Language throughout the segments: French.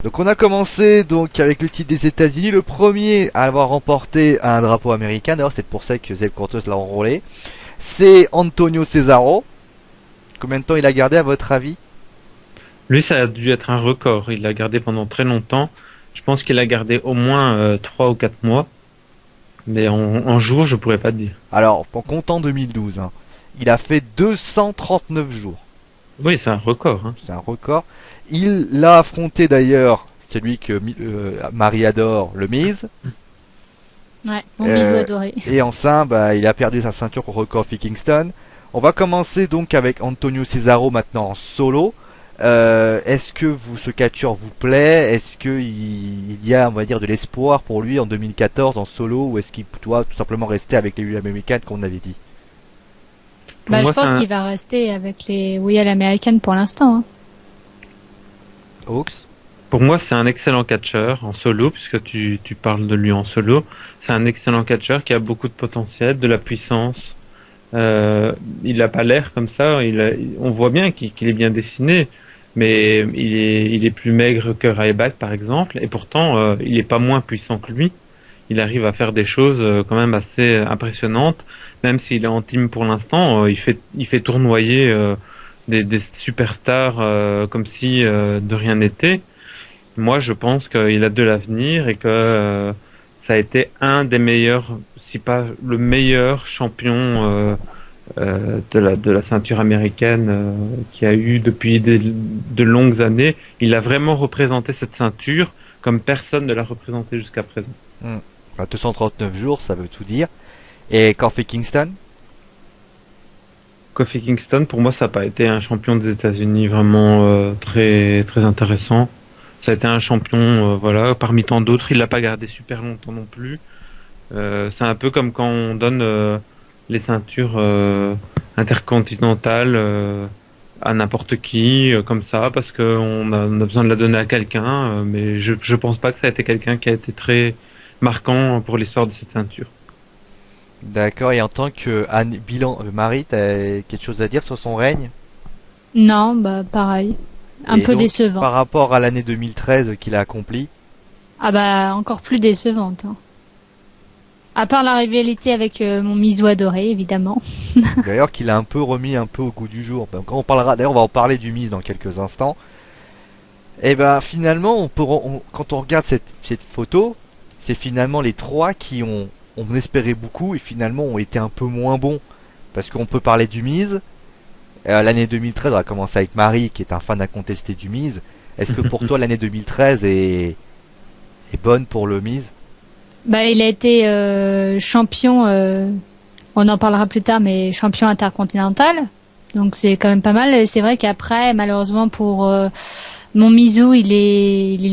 Donc on a commencé donc avec le titre des États-Unis, le premier à avoir remporté un drapeau américain. D'ailleurs, c'est pour ça que Zeb Cortos l'a enrôlé. C'est Antonio Cesaro. Combien de temps il a gardé à votre avis? Lui, ça a dû être un record. Il l'a gardé pendant très longtemps. Je pense qu'il a gardé au moins 3 ou 4 mois. Mais en jours, je pourrais pas te dire. Alors, en comptant 2012, hein, il a fait 239 jours. Oui, c'est un record. Hein. C'est un record. Il l'a affronté d'ailleurs, celui que Marie adore, le Miz. Ouais, mon bisou adoré. Et enfin, il a perdu sa ceinture au record Kingston. On va commencer donc avec Antonio Cesaro maintenant en solo. Est-ce que ce catcheur vous plaît? Est-ce qu'il y a, on va dire, de l'espoir pour lui en 2014 en solo, ou est-ce qu'il doit tout simplement rester avec les Will Americans qu'on avait dit? Bah, je pense qu'il va rester avec les Will American pour l'instant. Hein. Hawks? Pour moi, c'est un excellent catcheur en solo, puisque tu parles de lui en solo. C'est un excellent catcheur qui a beaucoup de potentiel, de la puissance. Il n'a pas l'air comme ça. On voit bien qu'il est bien dessiné, mais il est plus maigre que Ryback, par exemple, et pourtant, il est pas moins puissant que lui. Il arrive à faire des choses quand même assez impressionnantes, même s'il est en team pour l'instant. Il fait tournoyer des superstars comme si de rien n'était. Moi, je pense qu'il a de l'avenir et que ça a été un des meilleurs, si pas le meilleur champion de la ceinture américaine qu'il y a eu depuis de longues années. Il a vraiment représenté cette ceinture comme personne ne l'a représenté jusqu'à présent. 239 jours, ça veut tout dire. Et Kofi Kingston? Kofi Kingston, pour moi, ça n'a pas été un champion des États-Unis vraiment très très intéressant. Ça a été un champion, voilà, parmi tant d'autres. Il l'a pas gardé super longtemps non plus. C'est un peu comme quand on donne les ceintures intercontinentales à n'importe qui, comme ça, parce qu'on a besoin de la donner à quelqu'un. Mais je pense pas que ça a été quelqu'un qui a été très marquant pour l'histoire de cette ceinture. D'accord, et en tant que Marie, t'as quelque chose à dire sur son règne? Non, bah pareil. Un peu décevant. Par rapport à l'année 2013 qu'il a accompli? Ah bah encore plus décevante. Hein. À part la rivalité avec mon Mizu adoré, évidemment. D'ailleurs, qu'il a un peu remis un peu au goût du jour. Quand on parlera, d'ailleurs, on va en parler du Miz dans quelques instants. Et finalement, quand on regarde cette photo, c'est finalement les trois qui on espérait beaucoup et finalement ont été un peu moins bons. Parce qu'on peut parler du Miz. L'année 2013, on a commencé avec Marie, qui est un fan incontesté du Miz. Est-ce que pour toi, l'année 2013 est bonne pour le Miz? Bah, il a été champion, on en parlera plus tard, mais champion intercontinental. Donc c'est quand même pas mal. Et c'est vrai qu'après, malheureusement pour mon Mizu, il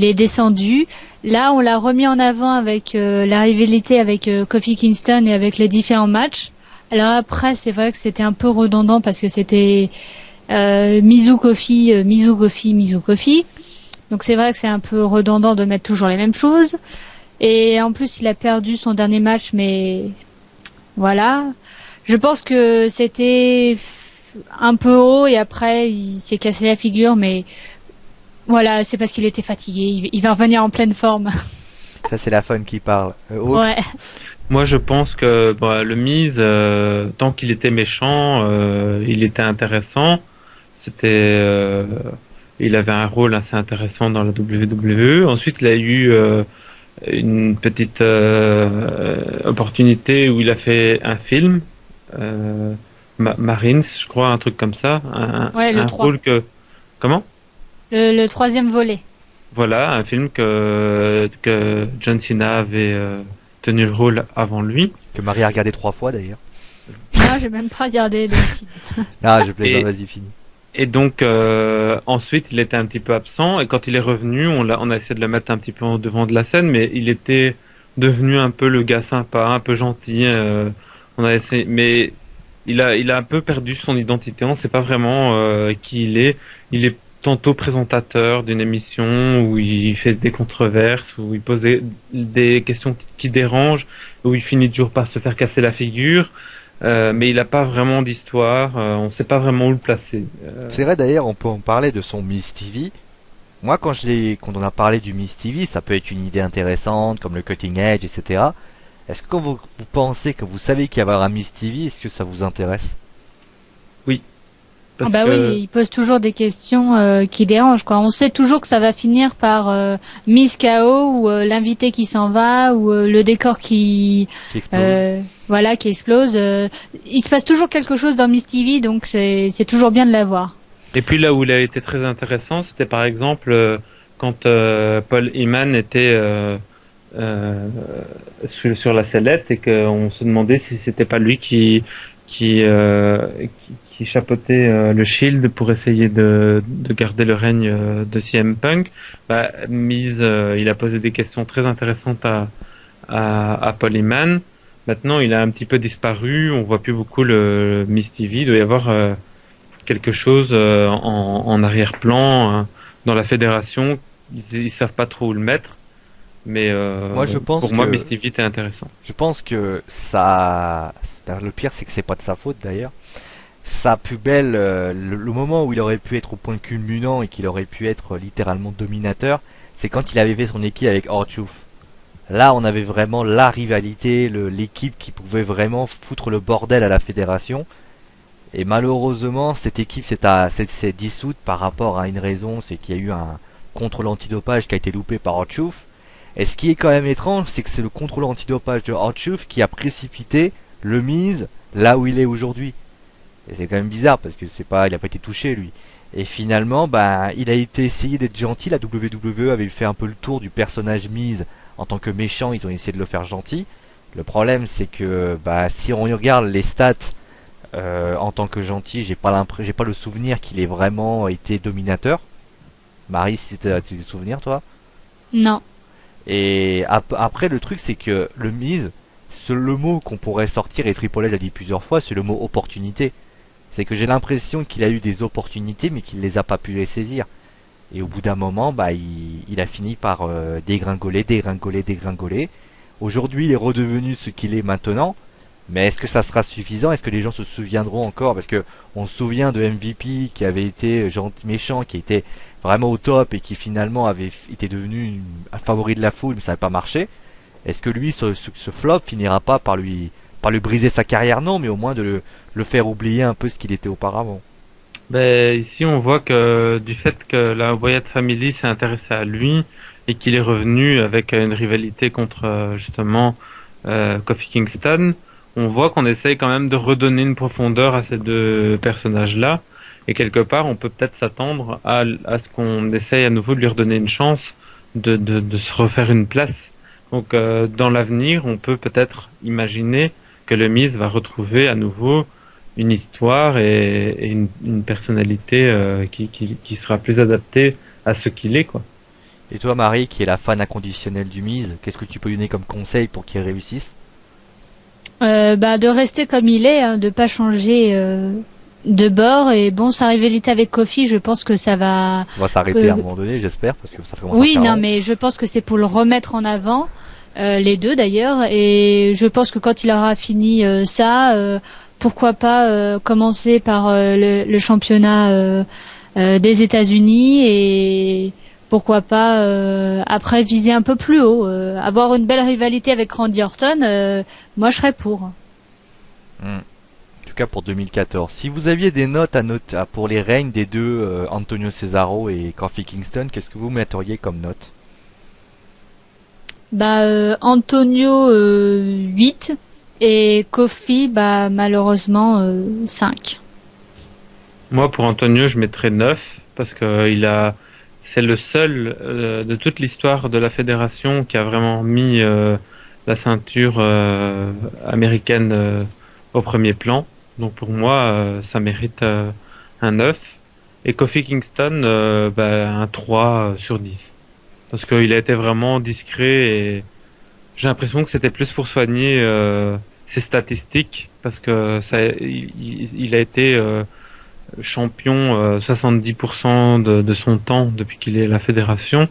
est descendu. Là, on l'a remis en avant avec la rivalité avec Kofi Kingston et avec les différents matchs. Alors après, c'est vrai que c'était un peu redondant parce que c'était Mizu Kofi, Mizu Kofi, Mizu Kofi. Donc c'est vrai que c'est un peu redondant de mettre toujours les mêmes choses. Et en plus, il a perdu son dernier match, mais voilà. Je pense que c'était un peu haut et après, il s'est cassé la figure, mais voilà, c'est parce qu'il était fatigué. Il va revenir en pleine forme. Ça, c'est la fun qui parle. Ouais. Moi, je pense que le Miz, tant qu'il était méchant, il était intéressant. Il avait un rôle assez intéressant dans la WWE. Ensuite, il a eu une petite opportunité où il a fait un film, Marines, je crois, un truc comme ça. Le 3. Rôle que... Comment? Le troisième volet. Voilà, un film que John Cena avait tenu le rôle avant lui. Que Marie a regardé 3 fois d'ailleurs. Non, j'ai même pas regardé le film. Ah, je plaisante, vas-y, fini. Et donc ensuite il était un petit peu absent et quand il est revenu, on a essayé de le mettre un petit peu en devant de la scène, mais il était devenu un peu le gars sympa, un peu gentil. On a essayé, mais il a un peu perdu son identité. On ne sait pas vraiment qui il est. Il est tantôt présentateur d'une émission où il fait des controverses, où il pose des questions qui dérangent, où il finit toujours par se faire casser la figure. Mais il n'a pas vraiment d'histoire, on ne sait pas vraiment où le placer. C'est vrai d'ailleurs, on peut en parler de son Miz TV. moi quand on a parlé du Miz TV, ça peut être une idée intéressante, comme le cutting edge, etc. Est-ce que quand vous pensez que vous savez qu'il va y avoir un Miz TV, est-ce que ça vous intéresse? Oui. Ah bah oui, il pose toujours des questions qui dérangent, quoi. On sait toujours que ça va finir par Miss KO ou l'invité qui s'en va ou le décor Qui explose. voilà, qui explose. Il se passe toujours quelque chose dans Miss TV, donc c'est toujours bien de la voir. Et puis là où il a été très intéressant, c'était par exemple quand Paul Heyman était sur la sellette et qu'on se demandait si c'était pas lui qui, euh, qui chapeautait le Shield pour essayer de garder le règne de CM Punk. Bah, Miz, il a posé des questions très intéressantes à Paul Heyman. Maintenant, il a un petit peu disparu. On voit plus beaucoup le Miz TV. Il doit y avoir quelque chose en arrière-plan dans la fédération. Ils savent pas trop où le mettre. Mais Moi, je pense pour moi, que Miz TV était intéressant. je pense que ça, le pire, c'est que c'est pas de sa faute d'ailleurs. Sa plus belle, le moment où il aurait pu être au point culminant et qu'il aurait pu être littéralement dominateur, c'est quand il avait fait son équipe avec R-Truth. Là, on avait vraiment la rivalité, l'équipe qui pouvait vraiment foutre le bordel à la fédération. Et malheureusement, cette équipe s'est dissoute par rapport à une raison, c'est qu'il y a eu un contrôle antidopage qui a été loupé par R-Truth. Et ce qui est quand même étrange, c'est que c'est le contrôle antidopage de R-Truth qui a précipité le Miz là où il est aujourd'hui. Et c'est quand même bizarre parce que il a pas été touché lui. Et finalement, bah, il a été essayé d'être gentil. La WWE avait fait un peu le tour du personnage Miz en tant que méchant. Ils ont essayé de le faire gentil. Le problème, c'est que, bah, si on regarde les stats en tant que gentil, j'ai pas le souvenir qu'il ait vraiment été dominateur. Marie, si tu as des souvenirs, toi? Non. Et après, le truc, c'est que le Miz, le mot qu'on pourrait sortir, et Triple H l'a dit plusieurs fois, c'est le mot opportunité. C'est que j'ai l'impression qu'il a eu des opportunités, mais qu'il les a pas pu les saisir. Et au bout d'un moment, bah, il a fini par dégringoler. Aujourd'hui, il est redevenu ce qu'il est maintenant. Mais est-ce que ça sera suffisant? Est-ce que les gens se souviendront encore? Parce que on se souvient de MVP qui avait été gentil méchant, qui était vraiment au top et qui finalement avait été devenu un favori de la foule, mais ça n'avait pas marché. Est-ce que lui, ce flop finira pas par lui briser sa carrière? Non, mais au moins de le faire oublier un peu ce qu'il était auparavant. Ben, ici, on voit que du fait que la Wyatt Family s'est intéressée à lui et qu'il est revenu avec une rivalité contre justement Kofi Kingston, on voit qu'on essaye quand même de redonner une profondeur à ces deux personnages-là. Et quelque part, on peut peut-être s'attendre à ce qu'on essaye à nouveau de lui redonner une chance de se refaire une place. Donc, dans l'avenir, on peut peut-être imaginer que le Miz va retrouver à nouveau une histoire et une personnalité qui sera plus adaptée à ce qu'il est, quoi. Et toi, Marie, qui est la fan inconditionnelle du Miz, qu'est-ce que tu peux lui donner comme conseil pour qu'il réussisse? Bah de rester comme il est, hein, de pas changer de bord. Et bon, sa rivalité avec Kofi, je pense que ça va. On va s'arrêter à un moment donné, j'espère, parce que ça fait longtemps. Oui, non, mais je pense que c'est pour le remettre en avant, les deux d'ailleurs. Et je pense que quand il aura fini ça, pourquoi pas commencer par le championnat des États-Unis et pourquoi pas après viser un peu plus haut, avoir une belle rivalité avec Randy Orton. Moi, je serais pour. En tout cas pour 2014. Si vous aviez des notes pour les règnes des deux Antonio Cesaro et Kofi Kingston, qu'est-ce que vous metteriez comme note? Bah Antonio 8 et Kofi bah malheureusement 5. Moi, pour Antonio, je mettrais 9 parce que c'est le seul de toute l'histoire de la fédération qui a vraiment mis la ceinture américaine au premier plan. Donc pour moi, ça mérite un 9. Et Kofi Kingston, un 3 sur 10. Parce qu'il a été vraiment discret et j'ai l'impression que c'était plus pour soigner ses statistiques. Parce que il a été champion 70% de son temps depuis qu'il est à la fédération.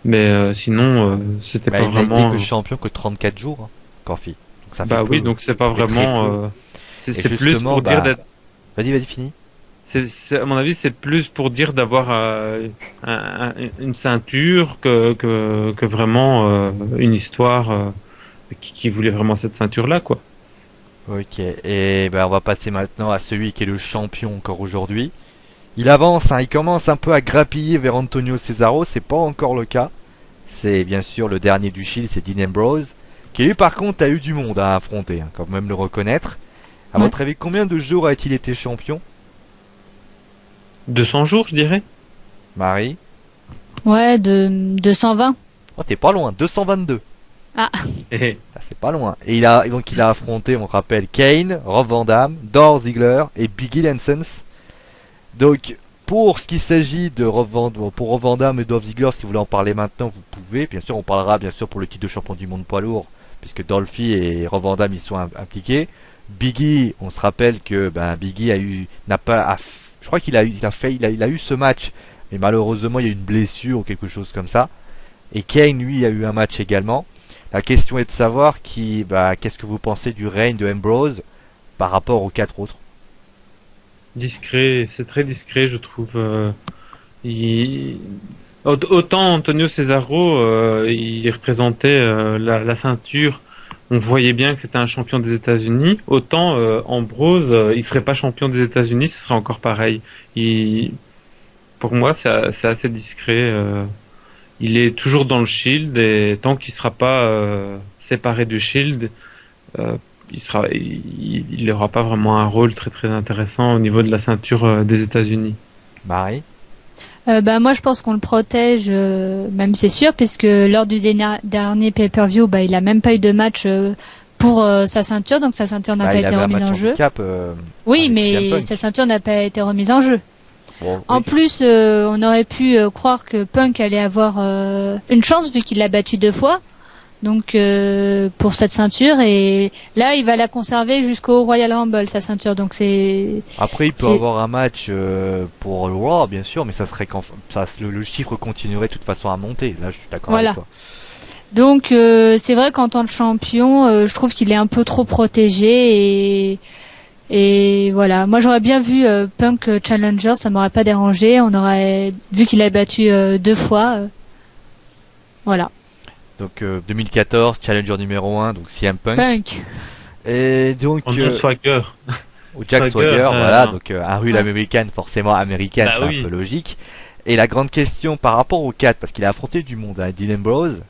Mais sinon, c'était pas vraiment... Il n'a été que champion que 34 jours, hein, Kofi. Donc ça fait oui, donc c'est pas vraiment... c'est plus pour dire d'être... Vas-y, fini. À mon avis, c'est plus pour dire d'avoir une ceinture que vraiment une histoire qui voulait vraiment cette ceinture-là, quoi. Ok, et ben on va passer maintenant à celui qui est le champion encore aujourd'hui. Il avance, hein, il commence un peu à grappiller vers Antonio Cesaro, c'est pas encore le cas. C'est bien sûr le dernier du Shield, c'est Dean Ambrose, qui lui par contre a eu du monde à affronter, hein, quand même le reconnaître. À Ouais. votre avis, combien de jours a-t-il été champion, 200 jours, je dirais. Marie? Ouais, de 220. Oh, t'es pas loin, 222. Ah, Et Ah, c'est pas loin. Et donc il a affronté, on rappelle, Kane, Rob Van Dam, Dolph Ziggler et Biggie Langston. Donc, pour ce qui s'agit de pour Rob Van Dam et Dolph Ziggler, si vous voulez en parler maintenant, vous pouvez. Bien sûr, on parlera bien sûr pour le titre de champion du monde poids lourd, puisque Dolphy et Rob Van Dam y sont impliqués. Biggie, on se rappelle que Biggie n'a pas, je crois qu'il a eu, il a eu ce match, mais malheureusement il y a eu une blessure ou quelque chose comme ça. Et Kane, lui, a eu un match également. La question est de savoir qu'est-ce que vous pensez du règne de Ambrose par rapport aux quatre autres. discret, c'est très discret, je trouve. Il- Autant Antonio Cesaro, il représentait la ceinture. On voyait bien que c'était un champion des États-Unis. Autant Ambrose, il serait pas champion des États-Unis, ce serait encore pareil. Pour moi, c'est assez discret. Il est toujours dans le Shield et tant qu'il sera pas séparé du Shield, euh, il aura pas vraiment un rôle très très intéressant au niveau de la ceinture des États-Unis. Marie? moi je pense qu'on le protège, même c'est sûr, puisque lors du dernier pay-per-view, il a même pas eu de match pour sa ceinture, donc sa ceinture n'a pas Il été avait un remise match en jeu. handicap Oui, avec CM mais Punk. sa ceinture n'a pas été remise en jeu. Bon, En oui. plus, on aurait pu croire que Punk allait avoir une chance vu qu'il l'a battu 2 fois. Donc pour cette ceinture, et là il va la conserver jusqu'au Royal Rumble, sa ceinture. Donc Après, il peut c'est- avoir un match pour le Raw, bien sûr, mais ça serait le chiffre continuerait de toute façon à monter. Là, je suis d'accord voilà. avec toi. Donc c'est vrai qu'en tant que champion, je trouve qu'il est un peu trop protégé, et voilà. Moi j'aurais bien vu Punk Challenger, ça m'aurait pas dérangé. On aurait vu qu'il a battu 2 fois. Voilà. Donc 2014, challenger numéro 1, donc CM Punk. Punk. Et donc Andrew Swagger. ou Jack Swagger, Swagger, voilà, non. donc un rule Ouais. américaine, forcément américaine, Bah c'est oui. un peu logique. Et la grande question par rapport aux 4, parce qu'il a affronté du monde, hein, Dean Ambrose,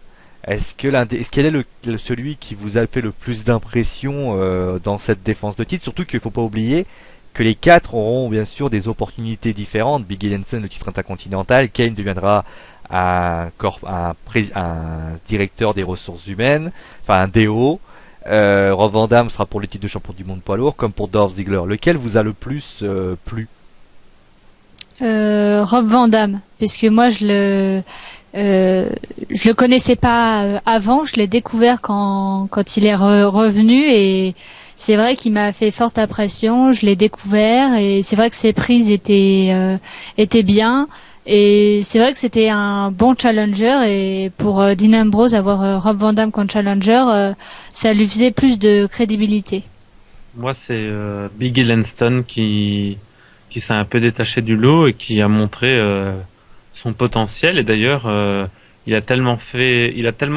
quel est celui qui vous a fait le plus d'impression dans cette défense de titre? Surtout qu'il ne faut pas oublier que les 4 auront bien sûr des opportunités différentes. Biggie Langston, le titre intercontinental, Kane deviendra un directeur des ressources humaines, enfin un DO. Rob Van Dam sera pour le titre de champion du monde poids lourd, comme pour Dolph Ziggler. Lequel vous a le plus plu? Rob Van Dam, puisque moi je le connaissais pas avant, je l'ai découvert quand il est revenu, et c'est vrai qu'il m'a fait forte impression. Je l'ai découvert et c'est vrai que ses prises étaient bien, et c'est vrai que c'était un bon challenger, et pour Dean Ambrose avoir Rob Van Dam comme challenger, ça lui faisait plus de crédibilité. Moi, c'est Biggie Langston qui s'est un peu détaché du lot et qui a montré son potentiel. Et d'ailleurs, il a tellement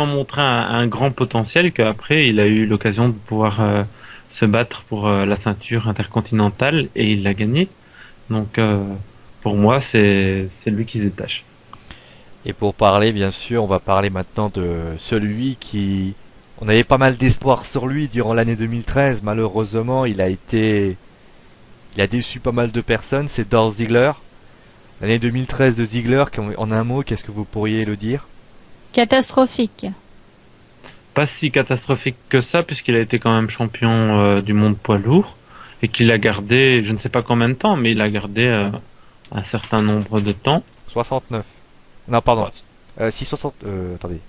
montré un grand potentiel qu'après, il a eu l'occasion de pouvoir se battre pour la ceinture intercontinentale et il l'a gagné. Donc, pour moi, c'est lui qui se détache. Et pour parler, bien sûr, on va parler maintenant de celui qui... On avait pas mal d'espoir sur lui durant l'année 2013. Malheureusement, il a déçu pas mal de personnes. C'est Dolph Ziggler. L'année 2013 de Ziggler, en un mot, qu'est-ce que vous pourriez le dire? Catastrophique. Pas si catastrophique que ça, puisqu'il a été quand même champion du monde poids lourd et qu'il a gardé, je ne sais pas combien de temps, mais il a gardé un certain nombre de temps. 69. Non, pardon. 660. Attendez.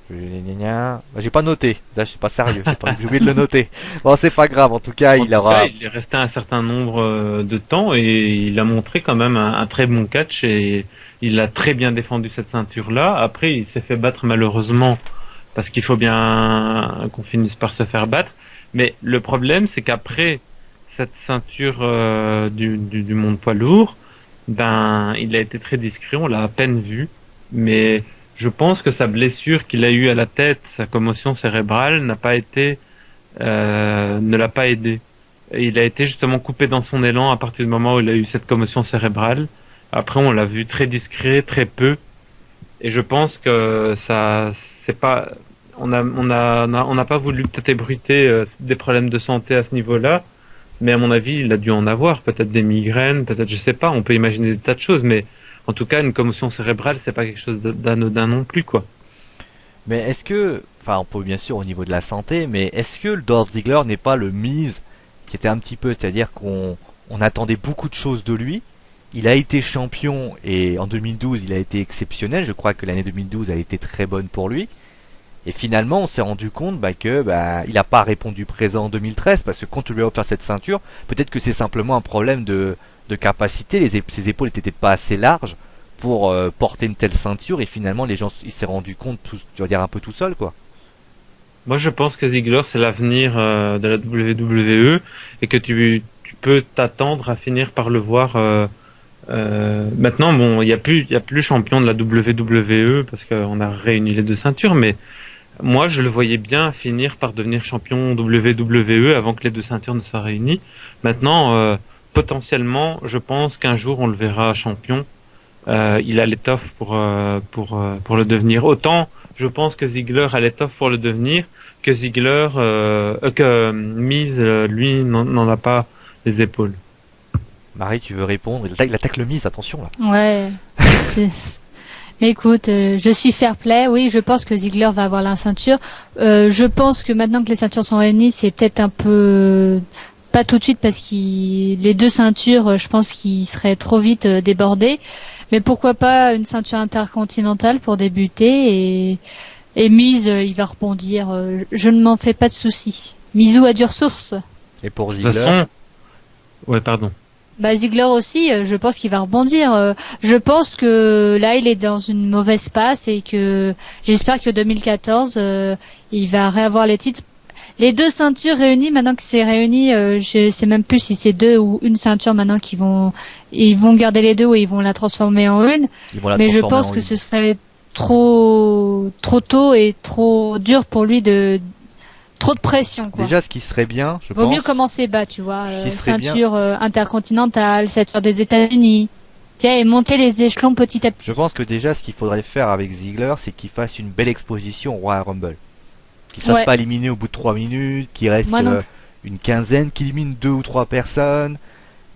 J'ai pas noté. Là, je suis pas sérieux. J'ai oublié de le noter. Bon, c'est pas grave. En tout cas, En il tout aura. cas, il est resté un certain nombre de temps et il a montré quand même un très bon catch et il a très bien défendu cette ceinture-là. Après, il s'est fait battre malheureusement parce qu'il faut bien qu'on finisse par se faire battre. Mais le problème, c'est qu'après cette ceinture du monde poids lourd, ben il a été très discret, on l'a à peine vu, mais je pense que sa blessure qu'il a eue à la tête, sa commotion cérébrale, ne l'a pas aidé. Et il a été justement coupé dans son élan à partir du moment où il a eu cette commotion cérébrale. Après, on l'a vu très discret, très peu, et je pense que ça, c'est pas, on n'a pas voulu peut-être ébruiter des problèmes de santé à ce niveau-là. Mais à mon avis, il a dû en avoir, peut-être des migraines, peut-être, je sais pas, on peut imaginer des tas de choses, mais en tout cas, une commotion cérébrale, c'est pas quelque chose d'anodin non plus, quoi. Mais est-ce que, enfin, on peut bien sûr au niveau de la santé, mais est-ce que le Dolph Ziggler n'est pas le Miz qui était un petit peu, c'est-à-dire qu'on attendait beaucoup de choses de lui. Il a été champion et en 2012, il a été exceptionnel. Je crois que l'année 2012 a été très bonne pour lui. Et finalement, on s'est rendu compte que il n'a pas répondu présent en 2013 parce que quand on lui a offert cette ceinture, peut-être que c'est simplement un problème de capacité. Ses épaules n'étaient peut-être pas assez larges pour porter une telle ceinture et finalement les gens il s'est rendu compte, tu vas dire un peu tout seul quoi. Moi, je pense que Ziggler, c'est l'avenir de la WWE et que tu peux t'attendre à finir par le voir. Maintenant, bon, il y a plus champion de la WWE parce qu'on a réuni les deux ceintures, mais moi, je le voyais bien finir par devenir champion WWE avant que les deux ceintures ne soient réunies. Maintenant, potentiellement, je pense qu'un jour, on le verra champion. Il a l'étoffe pour le devenir. Autant, je pense que Ziggler a l'étoffe pour le devenir, que Miz, lui, n'en a pas les épaules. Marie, tu veux répondre? Il attaque le Miz, attention là. Ouais. Mais écoute, je suis fair play. Oui, je pense que Ziggler va avoir la ceinture. Je pense que maintenant que les ceintures sont réunies, c'est peut-être un peu pas tout de suite parce que les deux ceintures, je pense qu'ils seraient trop vite débordés. Mais pourquoi pas une ceinture intercontinentale pour débuter et Miz, il va rebondir. Je ne m'en fais pas de soucis. Miz a du ressources. Et pour De Ziggler, toute façon, ouais, pardon. Bah Ziggler aussi, je pense qu'il va rebondir. Je pense que là, il est dans une mauvaise passe et que j'espère que 2014, il va réavoir les titres. Les deux ceintures réunies, maintenant que c'est réuni, je sais même plus si c'est deux ou une ceinture maintenant ils vont garder les deux ou ils vont la transformer en une. Mais je pense que ce serait trop tôt et trop dur pour lui trop de pression, quoi. déjà ce qui serait bien, je Vaut pense. mieux commencer bas, tu vois. Ce qui serait Ceinture intercontinentale, ceinture des États-Unis. Tiens, et monter les échelons petit à petit. Je pense que déjà ce qu'il faudrait faire avec Ziggler, c'est qu'il fasse une belle exposition au Royal Rumble. Qu'il ne se fasse pas éliminer au bout de 3 minutes, qu'il reste une quinzaine, qu'il élimine 2 ou 3 personnes.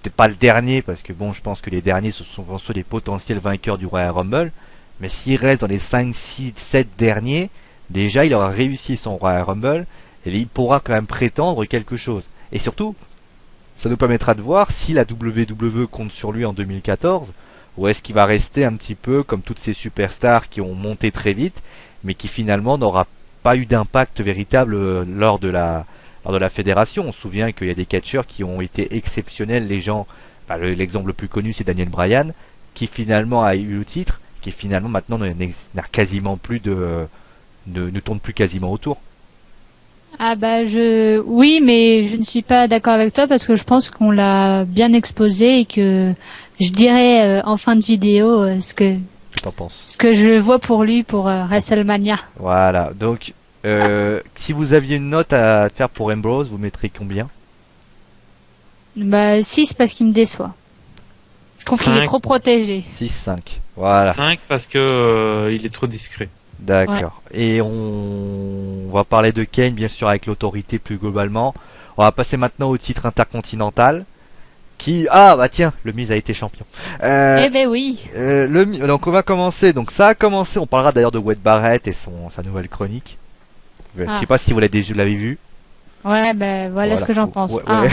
Peut-être pas le dernier, parce que bon, je pense que les derniers ce sont les potentiels vainqueurs du Royal Rumble. Mais s'il reste dans les 5, 6, 7 derniers, déjà il aura réussi son Royal Rumble. Et il pourra quand même prétendre quelque chose. Et surtout, ça nous permettra de voir si la WWE compte sur lui en 2014, ou est-ce qu'il va rester un petit peu comme toutes ces superstars qui ont monté très vite, mais qui finalement n'aura pas eu d'impact véritable lors de la fédération. On se souvient qu'il y a des catcheurs qui ont été exceptionnels, les gens, l'exemple le plus connu c'est Daniel Bryan, qui finalement a eu le titre, qui finalement maintenant n'a quasiment plus ne tourne plus quasiment autour. Ah bah oui, mais je ne suis pas d'accord avec toi parce que je pense qu'on l'a bien exposé et que je dirais en fin de vidéo ce que je vois pour lui pour WrestleMania. Voilà, donc si vous aviez une note à faire pour Ambrose, vous mettrez combien? Bah 6 parce qu'il me déçoit. Je trouve qu'il est trop protégé. 6-5, voilà. 5 parce que il est trop discret. D'accord. Ouais. Et on va parler de Kane, bien sûr, avec l'autorité plus globalement. On va passer maintenant au titre intercontinental. Tiens, le Miz a été champion. Eh ben oui. Donc on va commencer. Donc ça a commencé. On parlera d'ailleurs de Wade Barrett et sa nouvelle chronique. Je sais pas si vous l'avez vu. Ouais, ben voilà ce que j'en pense. Ouais.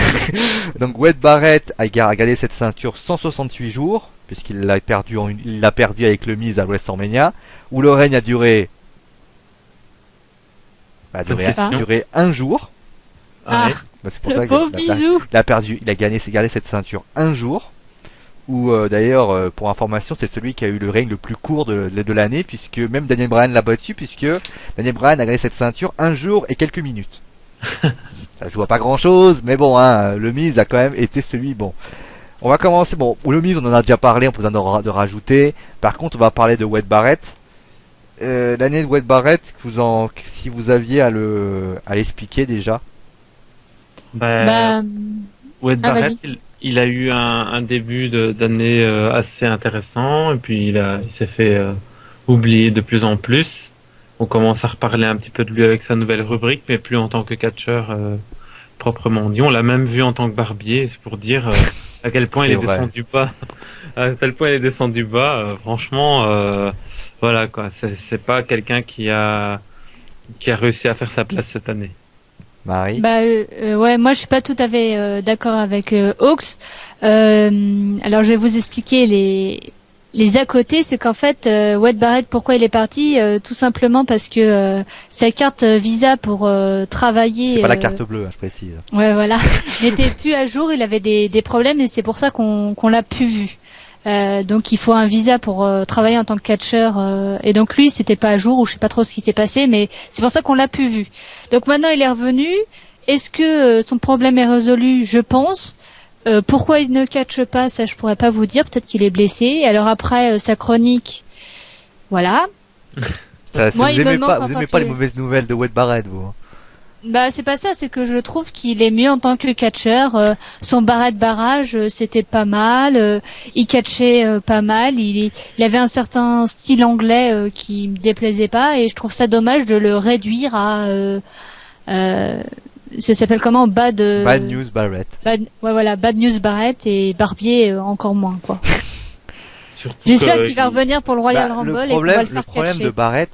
Donc Wade Barrett a gardé cette ceinture 168 jours. Puisqu'il l'a perdu avec le Miz à WrestleMania, où le règne a duré un jour. C'est pour ça il a gardé cette ceinture un jour. Où d'ailleurs, pour information, c'est celui qui a eu le règne le plus court de l'année, puisque même Daniel Bryan l'a battu, puisque Daniel Bryan a gardé cette ceinture un jour et quelques minutes. Ça joue à pas grand chose, mais bon, le Miz a quand même été celui bon. On va commencer. Bon, le Miz, on en a déjà parlé, on peut en de rajouter. Par contre, on va parler de Wade Barrett. L'année de Wade Barrett, si vous aviez à l'expliquer déjà. Bah, Wade ah, Barrett, vas-y. il a eu un début d'année assez intéressant, et puis il s'est fait oublier de plus en plus. On commence à reparler un petit peu de lui avec sa nouvelle rubrique, mais plus en tant que catcheur proprement dit. On l'a même vu en tant que barbier, c'est pour dire à quel point il est vrai. descendu bas. À quel point il est descendu bas. Franchement, voilà quoi. C'est pas quelqu'un qui a réussi à faire sa place cette année. Marie. Ouais, moi je suis pas tout à fait d'accord avec Hawks. Alors je vais vous expliquer les à côté, c'est qu'en fait Wade Barrett, pourquoi il est parti, tout simplement parce que sa carte Visa pour travailler, C'est pas la carte bleue, hein, je précise. ouais voilà, n'était plus à jour. Il avait des problèmes et c'est pour ça qu'on l'a plus vu. Donc il faut un visa pour travailler en tant que catcheur, et donc lui c'était pas à jour, ou je sais pas trop ce qui s'est passé, mais c'est pour ça qu'on l'a plus vu. Donc maintenant il est revenu. Est-ce que son problème est résolu? Je pense. Pourquoi il ne catche pas, ça je pourrais pas vous dire. Peut-être qu'il est blessé. Alors après sa chronique, voilà. Moi, il me manque en Vous tant aimez pas que- les mauvaises nouvelles de Wade Barrett, vous. Hein. Bah c'est pas ça, c'est que je trouve qu'il est mieux en tant que catcheur. Son barrette barrage, c'était pas mal. Il catchait pas mal. Il avait un certain style anglais qui me déplaisait pas, et je trouve ça dommage de le réduire à ça s'appelle comment, Bad News Barrett. ouais voilà, Bad News Barrett, et Barbier encore moins quoi. Surtout J'espère que qu'il va revenir pour le Royal Rumble et qu'on va le Le faire problème catcher. de Barrett,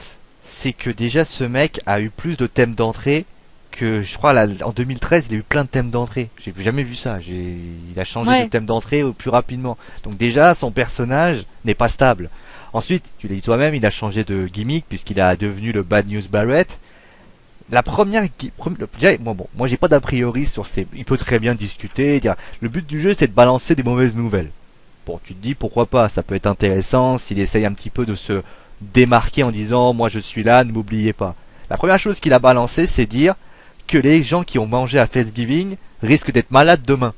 c'est que déjà ce mec a eu plus de thèmes d'entrée que, je crois, là, en 2013, il a eu plein de thèmes d'entrée. J'ai jamais vu ça. Il a changé Ouais. de thème d'entrée au plus rapidement. Donc déjà, son personnage n'est pas stable. Ensuite, tu l'as dit toi-même, il a changé de gimmick puisqu'il a devenu le Bad News Barrett. La première, déjà, moi j'ai pas d'a priori sur ces. Il peut très bien discuter, dire. Le but du jeu, c'est de balancer des mauvaises nouvelles. Bon, tu te dis pourquoi pas, ça peut être intéressant s'il essaye un petit peu de se démarquer en disant moi je suis là, ne m'oubliez pas. La première chose qu'il a balancé, c'est dire que les gens qui ont mangé à Thanksgiving risquent d'être malades demain.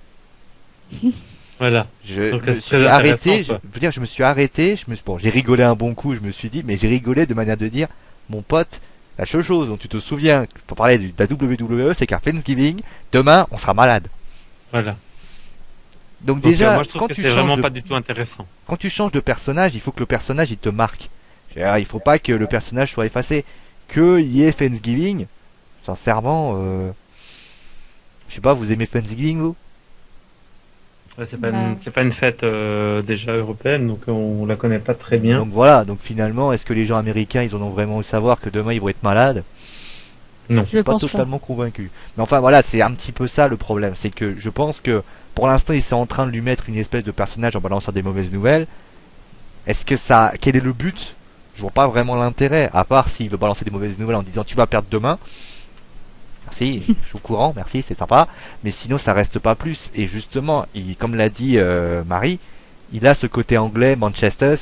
voilà. Je Donc, me c'est suis très arrêté, intéressant, je quoi. veux dire, je me suis arrêté, bon, j'ai rigolé un bon coup, je me suis dit, mais j'ai rigolé de manière de dire, mon pote, la seule chose dont tu te souviens pour parler de la WWE, c'est qu'à Thanksgiving, demain, on sera malade. Voilà. Donc Donc, déjà, moi je trouve que c'est vraiment pas du tout intéressant. quand tu changes de personnage, il faut que le personnage il te marque. C'est-à-dire, il faut pas que le personnage soit effacé. Que y ait Thanksgiving, sincèrement, je sais pas, vous aimez Thanksgiving vous? Ouais, Bah. c'est pas une fête déjà européenne, donc on la connaît pas très bien. Donc voilà, donc finalement, est-ce que les gens américains ils en ont vraiment eu savoir que demain ils vont être malades? Non. Je Pas pense pas. totalement convaincu. Mais enfin voilà, c'est un petit peu ça le problème, c'est que je pense que pour l'instant ils sont en train de lui mettre une espèce de personnage en balançant des mauvaises nouvelles. Est-ce que ça, quel est le but? Je vois pas vraiment l'intérêt, à part s'il veut balancer des mauvaises nouvelles en disant tu vas perdre demain. Merci, je suis au courant, merci, c'est sympa. Mais sinon ça reste pas plus. Et justement, comme l'a dit Marie, il a ce côté anglais, Manchester.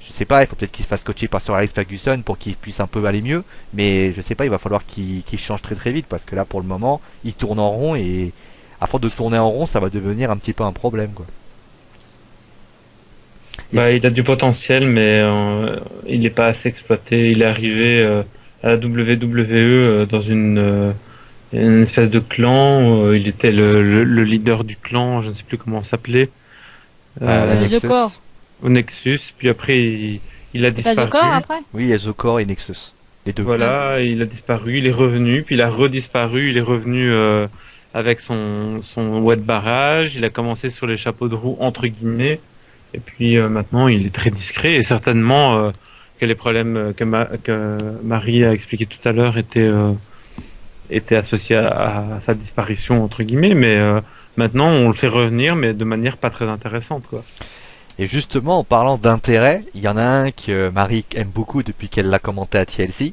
Je sais pas, il faut peut-être qu'il se fasse coacher par Sir Alex Ferguson pour qu'il puisse un peu aller mieux. Mais je sais pas, il va falloir qu'il change très très vite parce que là pour le moment, il tourne en rond et à force de tourner en rond, ça va devenir un petit peu un problème quoi. Bah, il a du potentiel, mais il n'est pas assez exploité. Il est arrivé à la WWE dans une espèce de clan. Il était le leader du clan, je ne sais plus comment ça s'appelait, La Nexus. The Core. au Nexus. Puis après, il a C'est pas disparu. The Core après? Oui, il y a The Core et Nexus. Les deux. Voilà, il a disparu, il est revenu, puis il a redisparu, il est revenu avec son wet barrage, il a commencé sur les chapeaux de roue entre guillemets, et puis maintenant il est très discret, et certainement que les problèmes que Marie a expliqué tout à l'heure étaient associés à sa disparition entre guillemets, mais maintenant on le fait revenir, mais de manière pas très intéressante quoi. Et justement, en parlant d'intérêt, il y en a un que Marie aime beaucoup depuis qu'elle l'a commenté à TLC.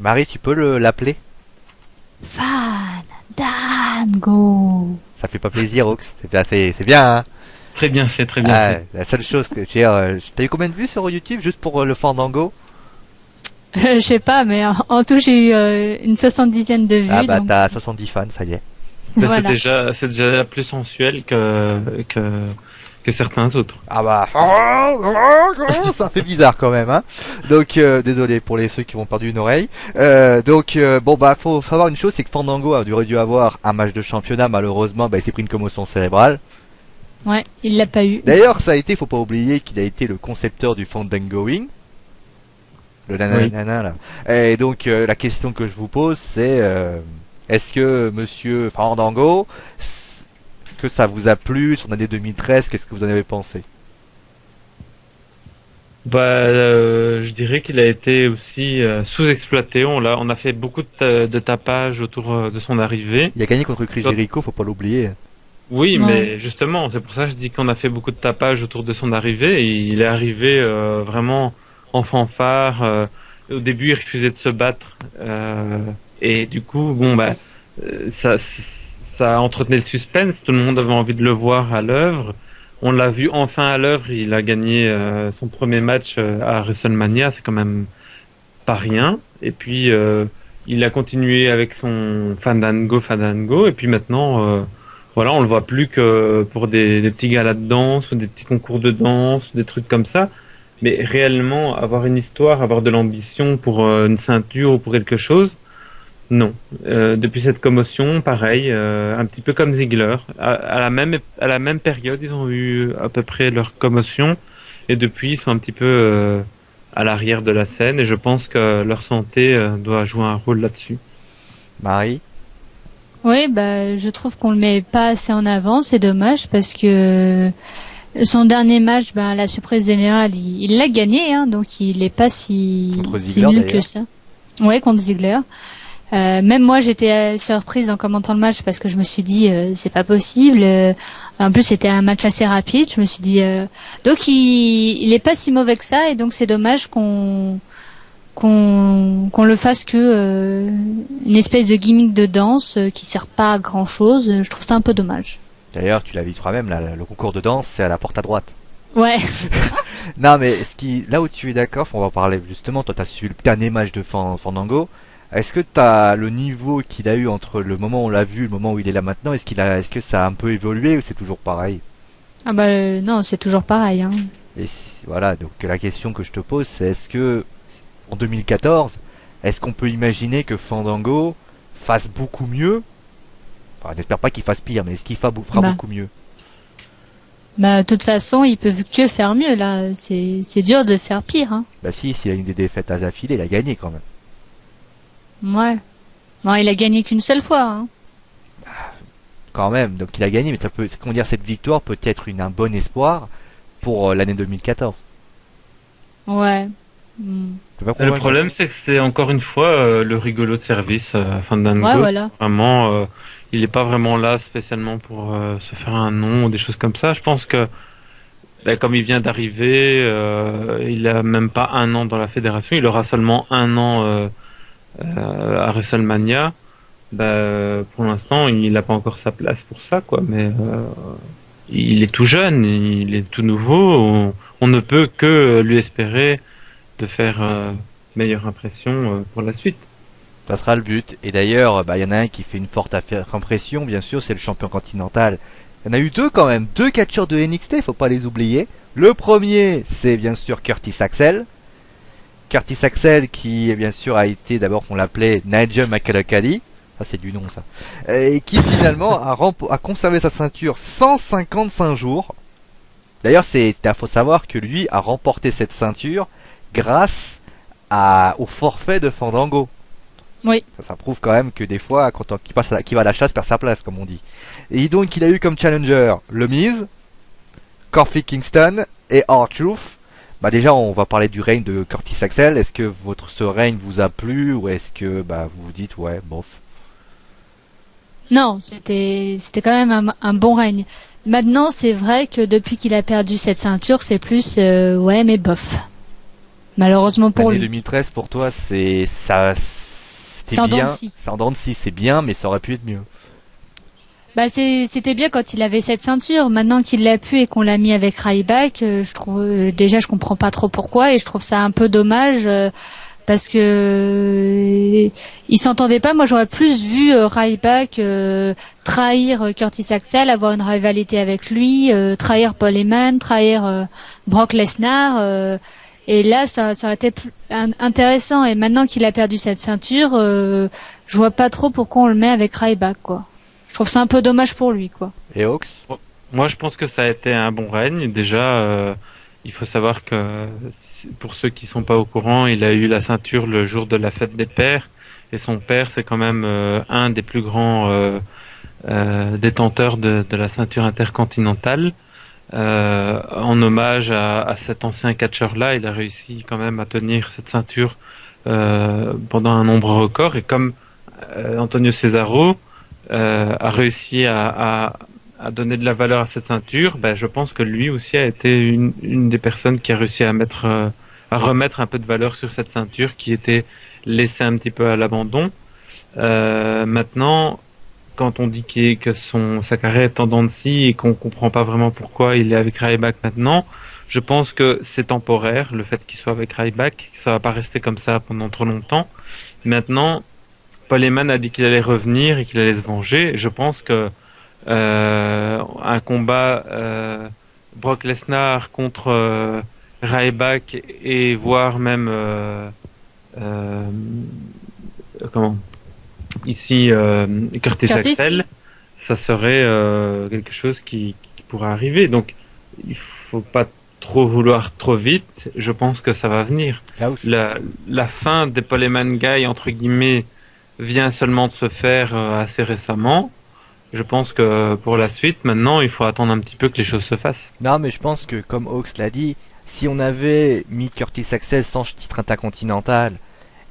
Marie, tu peux l'appeler? Fandango. Ça fait pas plaisir, Ox. C'est bien, hein? Très bien fait, très bien Ah, fait. la seule chose que j'ai... t'as eu combien de vues sur YouTube juste pour le Fandango? Je sais pas, mais en tout j'ai eu une 70aine de vues. Ah bah donc- t'as 70 fans, ça y est. Mais Voilà. c'est déjà plus sensuel que certains autres. Ah bah, ça fait bizarre quand même, hein. Donc, désolé pour ceux qui vont perdre une oreille. Bon bah, faut savoir une chose, c'est que Fandango aurait dû avoir un match de championnat, malheureusement, bah, il s'est pris une commotion cérébrale. Ouais, il l'a pas eu. D'ailleurs, faut pas oublier qu'il a été le concepteur du Fandangoing. Le nanana là. Et donc, la question que je vous pose, c'est, est-ce que Monsieur Fandango, est-ce que ça vous a plu, son année 2013, qu'est-ce que vous en avez pensé? Je dirais qu'il a été aussi sous-exploité. On a fait beaucoup de tapage autour de son arrivée. Il a gagné contre Chris Jericho, faut pas l'oublier. Oui, Ouais. mais justement, c'est pour ça que je dis qu'on a fait beaucoup de tapage autour de son arrivée. Et il est arrivé vraiment en fanfare. Au début, il refusait de se battre. Et du coup, ça entretenait le suspense. Tout le monde avait envie de le voir à l'œuvre. On l'a vu enfin à l'œuvre. Il a gagné son premier match à WrestleMania. C'est quand même pas rien. Et puis, il a continué avec son Fandango. Et puis maintenant, voilà, on le voit plus que pour des petits galas de danse ou des petits concours de danse, des trucs comme ça. Mais réellement, avoir une histoire, avoir de l'ambition pour une ceinture ou pour quelque chose, non. Depuis cette commotion, pareil, un petit peu comme Ziggler. À la même période, ils ont eu à peu près leur commotion. Et depuis, ils sont un petit peu à l'arrière de la scène. Et je pense que leur santé doit jouer un rôle là-dessus. Marie? Oui, bah, je trouve qu'on le met pas assez en avant. C'est dommage parce que son dernier match, bah, la surprise générale, il l'a gagné, hein, donc il est pas si Contre si Ziggler, nul d'ailleurs. que ça. Ouais, contre Ziggler. Même moi, j'étais surprise en commentant le match parce que je me suis dit, c'est pas possible. En plus, c'était un match assez rapide. Je me suis dit, donc il est pas si mauvais que ça, et donc c'est dommage qu'on le fasse que une espèce de gimmick de danse qui sert pas à grand chose. Je trouve ça un peu dommage. D'ailleurs, tu l'as vu toi-même, là, le concours de danse, c'est à la porte à droite. Ouais. Non, mais là où tu es d'accord, on va parler justement, toi t'as su le dernier match de Fandango. Est-ce que t'as le niveau qu'il a eu entre le moment où on l'a vu et le moment où il est là maintenant, est-ce que ça a un peu évolué ou c'est toujours pareil? Ah bah non, c'est toujours pareil, hein. Voilà, donc la question que je te pose, c'est est-ce que en 2014, est-ce qu'on peut imaginer que Fandango fasse beaucoup mieux? Enfin, j'espère pas qu'il fasse pire, mais est-ce qu'il fera Bah. beaucoup mieux? Bah, de toute façon, il peut que faire mieux, là. C'est dur de faire pire, hein. Bah si, s'il a une des défaites à d'affilée, il a gagné quand même. Ouais. Bon, il a gagné qu'une seule fois, hein. Quand même, donc il a gagné, mais ça peut, comment dire, cette victoire peut être un bon espoir pour l'année 2014. Ouais. Je peux pas Le convaincre. problème, c'est que c'est encore une fois le rigolo de service Fandango. Ouais, voilà. Vraiment, il n'est pas vraiment là spécialement pour se faire un nom ou des choses comme ça. Je pense que, comme il vient d'arriver, il a même pas un an dans la fédération. Il aura seulement un an à WrestleMania. Pour l'instant, il n'a pas encore sa place pour ça, quoi. Mais il est tout jeune, il est tout nouveau. On ne peut que lui espérer de faire meilleure impression pour la suite. Ça sera le but. Et d'ailleurs, il y en a un qui fait une forte impression, bien sûr, c'est le champion continental. Il y en a eu deux quand même, deux catcheurs de NXT, faut pas les oublier. Le premier, c'est bien sûr Curtis Axel. Curtis Axel qui, bien sûr, a été d'abord qu'on l'appelait Nigel McCullough. Ça c'est du nom ça. Et qui finalement a conservé sa ceinture 155 jours. D'ailleurs, faut savoir que lui a remporté cette ceinture grâce au forfait de Fandango. Oui. Ça prouve quand même que des fois, qui va à la chasse perd sa place, comme on dit. Et donc, il a eu comme challenger le Miz, Kofi Kingston et R-Truth. Déjà, on va parler du règne de Curtis Axel. Est-ce que ce règne vous a plu ou est-ce que vous vous dites ouais, bof? Non, c'était quand même un bon règne. Maintenant, c'est vrai que depuis qu'il a perdu cette ceinture, c'est plus ouais, mais bof. Malheureusement pour L'année lui. 2013 pour toi, c'était en dents bien. de scie. C'est en dents de scie, c'est bien, mais ça aurait pu être mieux. Bah c'était bien quand il avait cette ceinture. Maintenant qu'il l'a pu et qu'on l'a mis avec Ryback, je trouve déjà je comprends pas trop pourquoi et je trouve ça un peu dommage parce que ils s'entendaient pas. Moi, j'aurais plus vu Ryback trahir Curtis Axel, avoir une rivalité avec lui, trahir Paul Heyman, trahir Brock Lesnar. Et là, ça aurait été intéressant. Et maintenant qu'il a perdu cette ceinture, je vois pas trop pourquoi on le met avec Ryback, quoi. Je trouve ça un peu dommage pour lui, quoi. Et Hawks? Moi, je pense que ça a été un bon règne. Déjà, il faut savoir que pour ceux qui sont pas au courant, il a eu la ceinture le jour de la fête des pères. Et son père, c'est quand même un des plus grands détenteurs de la ceinture intercontinentale. En hommage à cet ancien catcheur-là, il a réussi quand même à tenir cette ceinture pendant un nombre record. Et comme Antonio Cesaro a réussi à donner de la valeur à cette ceinture, ben, je pense que lui aussi a été une des personnes qui a réussi à remettre un peu de valeur sur cette ceinture qui était laissée un petit peu à l'abandon. Maintenant, quand on dit que sa carrière est en dents de scie et qu'on comprend pas vraiment pourquoi il est avec Ryback maintenant, je pense que c'est temporaire, le fait qu'il soit avec Ryback, ça va pas rester comme ça pendant trop longtemps. Maintenant, Paul Heyman a dit qu'il allait revenir et qu'il allait se venger. Je pense que un combat Brock Lesnar contre Ryback et voire même comment ici Curtis Axel, ça serait quelque chose qui pourrait arriver. Donc il faut pas trop vouloir trop vite. Je pense que ça va venir. La fin des Paul Heyman Guy entre guillemets vient seulement de se faire assez récemment. Je pense que pour la suite, maintenant, il faut attendre un petit peu que les choses se fassent. Non, mais je pense que, comme Hawks l'a dit, si on avait mis Curtis Axel sans titre intercontinental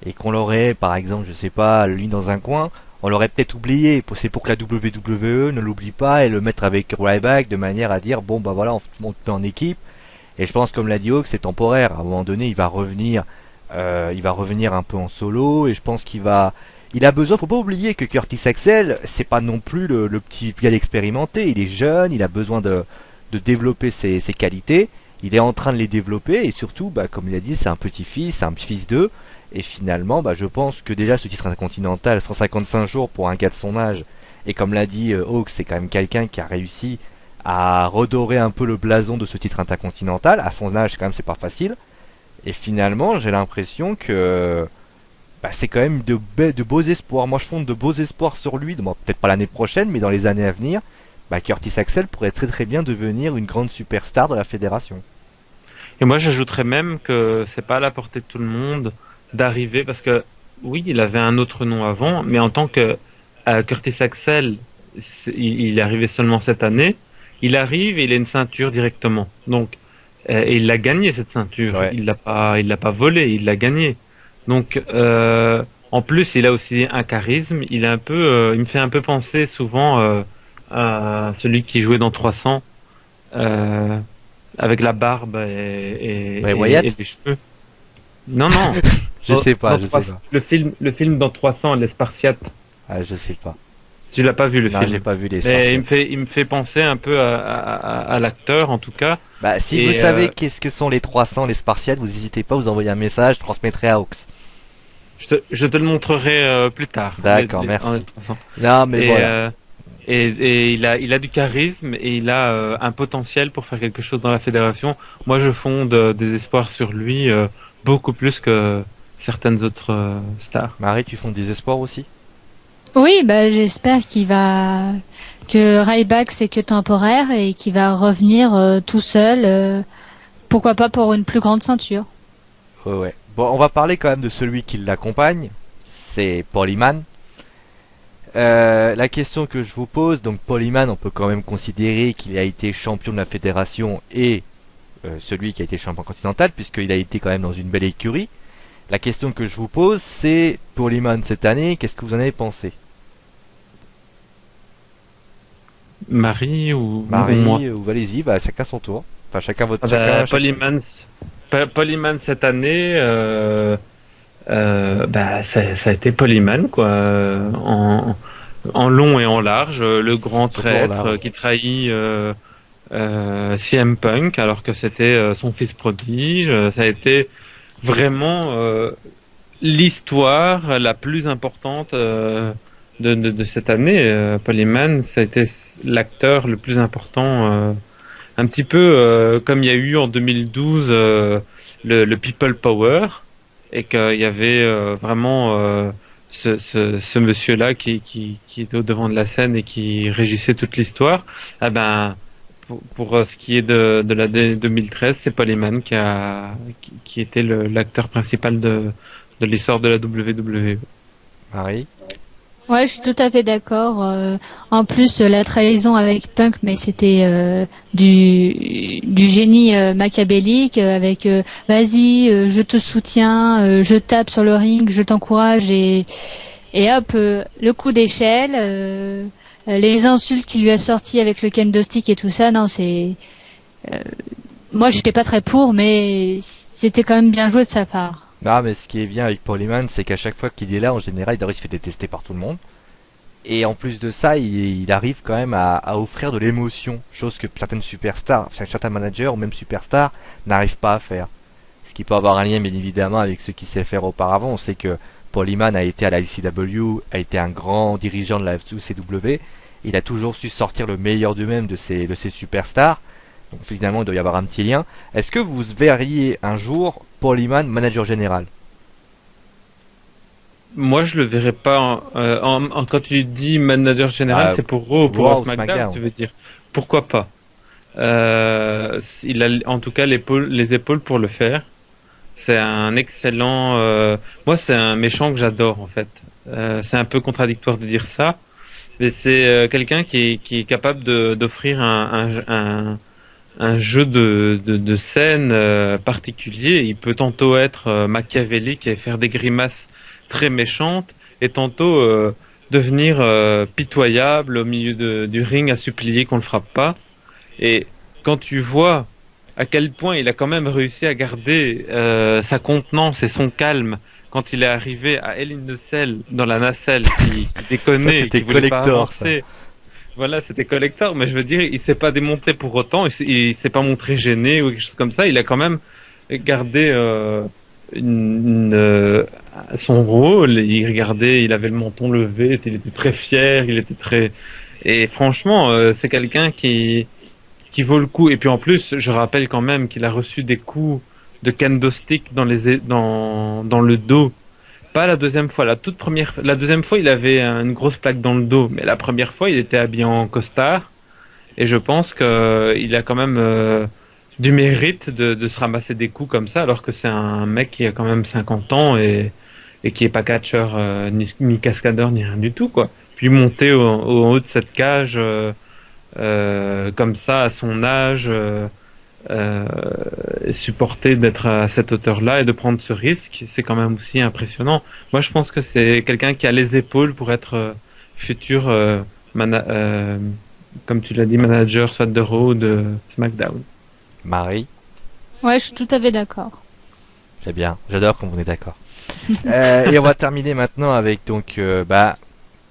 et qu'on l'aurait, par exemple, je sais pas, lui dans un coin, on l'aurait peut-être oublié. C'est pour que la WWE ne l'oublie pas et le mettre avec Ryback de manière à dire, bon, bah voilà, on monte en équipe. Et je pense, comme l'a dit Hawks, c'est temporaire. À un moment donné, il va revenir un peu en solo et je pense qu'il a besoin, faut pas oublier que Curtis Axel, c'est pas non plus le petit gars expérimenté. Il est jeune, il a besoin de développer ses qualités. Il est en train de les développer et surtout, bah, comme il a dit, c'est un petit-fils, c'est un fils d'eux. Et finalement, bah, je pense que déjà ce titre intercontinental, 155 jours pour un gars de son âge, et comme l'a dit Hawks, c'est quand même quelqu'un qui a réussi à redorer un peu le blason de ce titre intercontinental. À son âge, quand même, c'est pas facile. Et finalement, j'ai l'impression que bah, c'est quand même de beaux espoirs. Moi, je fonde de beaux espoirs sur lui. Bon, peut-être pas l'année prochaine, mais dans les années à venir, bah, Curtis Axel pourrait très très bien devenir une grande superstar de la fédération. Et moi, j'ajouterais même que c'est pas à la portée de tout le monde d'arriver, parce que oui, il avait un autre nom avant, mais en tant que Curtis Axel, il est arrivé seulement cette année. Il arrive et il a une ceinture directement. Donc, et il l'a gagné cette ceinture. Ouais. Il l'a pas volé, il l'a gagné. Donc, en plus, il a aussi un charisme. Il est un peu, il me fait un peu penser souvent à celui qui jouait dans 300, avec la barbe et les cheveux. Non. je sais pas. Le film dans 300, les Spartiates. Ah, je sais pas. Tu l'as pas vu le film? Non, j'ai pas vu les Spartiates. Il me fait penser un peu à l'acteur, en tout cas. Bah, si vous savez qu'est-ce que sont les 300, les Spartiates, vous n'hésitez pas, vous envoyez un message, je transmettrai à Hawks. Je te le montrerai plus tard. D'accord, merci. Non, mais voilà. Et il a du charisme et il a un potentiel pour faire quelque chose dans la fédération. Moi, je fonde des espoirs sur lui beaucoup plus que certaines autres stars. Marie, tu fondes des espoirs aussi? Oui, bah j'espère que Ryback c'est que temporaire et qu'il va revenir tout seul. Pourquoi pas pour une plus grande ceinture. Ouais. Bon, on va parler quand même de celui qui l'accompagne. C'est Paul Heyman. La question que je vous pose, donc Paul Heyman, on peut quand même considérer qu'il a été champion de la fédération et celui qui a été champion continental, puisqu'il a été quand même dans une belle écurie. La question que je vous pose, c'est Paul Heyman cette année, qu'est-ce que vous en avez pensé? Marie ou moi ou allez-y, bah, chacun son tour. Enfin, chacun votre. Paul Heyman cette année, bah, ça a été Paul Heyman, quoi, en long et en large, le grand traître qui trahit CM Punk alors que c'était son fils prodige. Ça a été vraiment l'histoire la plus importante de cette année. Paul Heyman, ça a été l'acteur le plus important, un petit peu comme il y a eu en 2012 le People Power, et qu'il y avait vraiment ce monsieur-là qui était au devant de la scène et qui régissait toute l'histoire. Ah ben, pour ce qui est de l'année 2013, c'est Paul Heyman qui était l'acteur principal de l'histoire de la WWE. Marie? Ouais, je suis tout à fait d'accord. En plus, la trahison avec Punk, mais c'était du génie machiavélique avec vas-y, je te soutiens, je tape sur le ring, je t'encourage et hop, le coup d'échelle, les insultes qu'il lui a sorties avec le kendo stick et tout ça. Non, c'est moi, j'étais pas très pour, mais c'était quand même bien joué de sa part. Non, mais ce qui est bien avec Paul Heyman, c'est qu'à chaque fois qu'il est là, en général, il se fait détester par tout le monde. Et en plus de ça, il arrive quand même à offrir de l'émotion, chose que certaines superstars, enfin, certains managers ou même superstars n'arrivent pas à faire. Ce qui peut avoir un lien bien évidemment avec ce qu'il sait faire auparavant. On sait que Paul Heyman a été à la ICW, a été un grand dirigeant de la WCW. Il a toujours su sortir le meilleur d'eux-mêmes de ses superstars. Donc finalement, il doit y avoir un petit lien. Est-ce que vous verriez un jour Paul Heyman manager général? Moi, je le verrais pas. Quand tu dis manager général, Ah, c'est pour Raw ou pour Raw ou SmackDown, SmackDown. tu veux dire. Pourquoi pas? Il a en tout cas les épaules pour le faire. C'est un excellent. Moi, c'est un méchant que j'adore en fait. C'est un peu contradictoire de dire ça, mais c'est quelqu'un qui est capable d'offrir un jeu de scène particulier. Il peut tantôt être machiavélique et faire des grimaces très méchantes, et tantôt devenir pitoyable au milieu du ring à supplier qu'on le frappe pas. Et quand tu vois à quel point il a quand même réussi à garder sa contenance et son calme quand il est arrivé à Hell in a Cell dans la nacelle qui Ça, déconnait, c'était qui voulait pas collector, ça. avancer. Voilà, c'était collector, mais je veux dire, il s'est pas démonté pour autant, il s'est pas montré gêné ou quelque chose comme ça. Il a quand même gardé son rôle. Il regardait, il avait le menton levé, il était très fier, il était très. Et franchement, c'est quelqu'un qui vaut le coup. Et puis en plus, je rappelle quand même qu'il a reçu des coups de kendo stick dans le dos. Pas la deuxième fois, la deuxième fois, il avait une grosse plaque dans le dos, mais la première fois, il était habillé en costard, et je pense que il a quand même du mérite de se ramasser des coups comme ça, alors que c'est un mec qui a quand même 50 ans et qui est pas catcheur, ni cascadeur, ni rien du tout, quoi. Puis monter au haut de cette cage, comme ça, à son âge, euh, supporter d'être à cette hauteur-là et de prendre ce risque, c'est quand même aussi impressionnant. Moi, je pense que c'est quelqu'un qui a les épaules pour être futur, mana- euh, comme tu l'as dit, manager soit de Raw ou de SmackDown. Marie? Ouais, je suis tout à fait d'accord. C'est bien, j'adore quand on est d'accord. Et on va terminer maintenant avec donc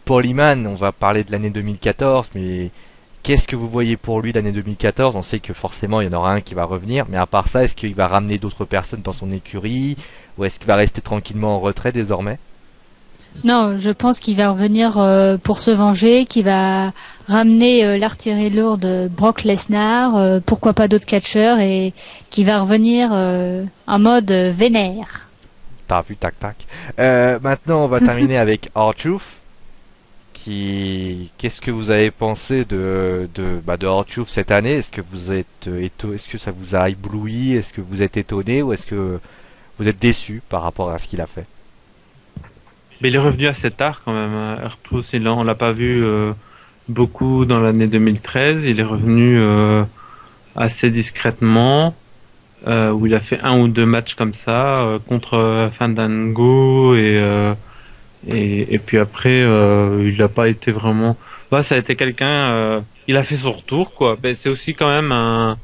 Paul Heyman. On va parler de l'année 2014, mais qu'est-ce que vous voyez pour lui l'année 2014? On sait que forcément il y en aura un qui va revenir, mais à part ça, est-ce qu'il va ramener d'autres personnes dans son écurie, ou est-ce qu'il va rester tranquillement en retrait désormais? Non, je pense qu'il va revenir pour se venger, qu'il va ramener l'artillerie lourde Brock Lesnar, pourquoi pas d'autres catcheurs, et qui va revenir en mode vénère. T'as vu, tac tac. Maintenant, on va terminer avec R-Truth. Qu'est-ce que vous avez pensé de R-Truth cette année? Est-ce que vous êtes est-ce que ça vous a ébloui? Est-ce que vous êtes étonné, ou est-ce que vous êtes déçu par rapport à ce qu'il a fait? Mais il est revenu assez tard quand même, hein. R-Truth, on l'a pas vu beaucoup dans l'année 2013. Il est revenu assez discrètement, où il a fait un ou deux matchs comme ça contre Fandango et puis après il n'a pas été vraiment. Bah, ça a été quelqu'un. Il a fait son retour quoi. Ben, c'est aussi quand même un.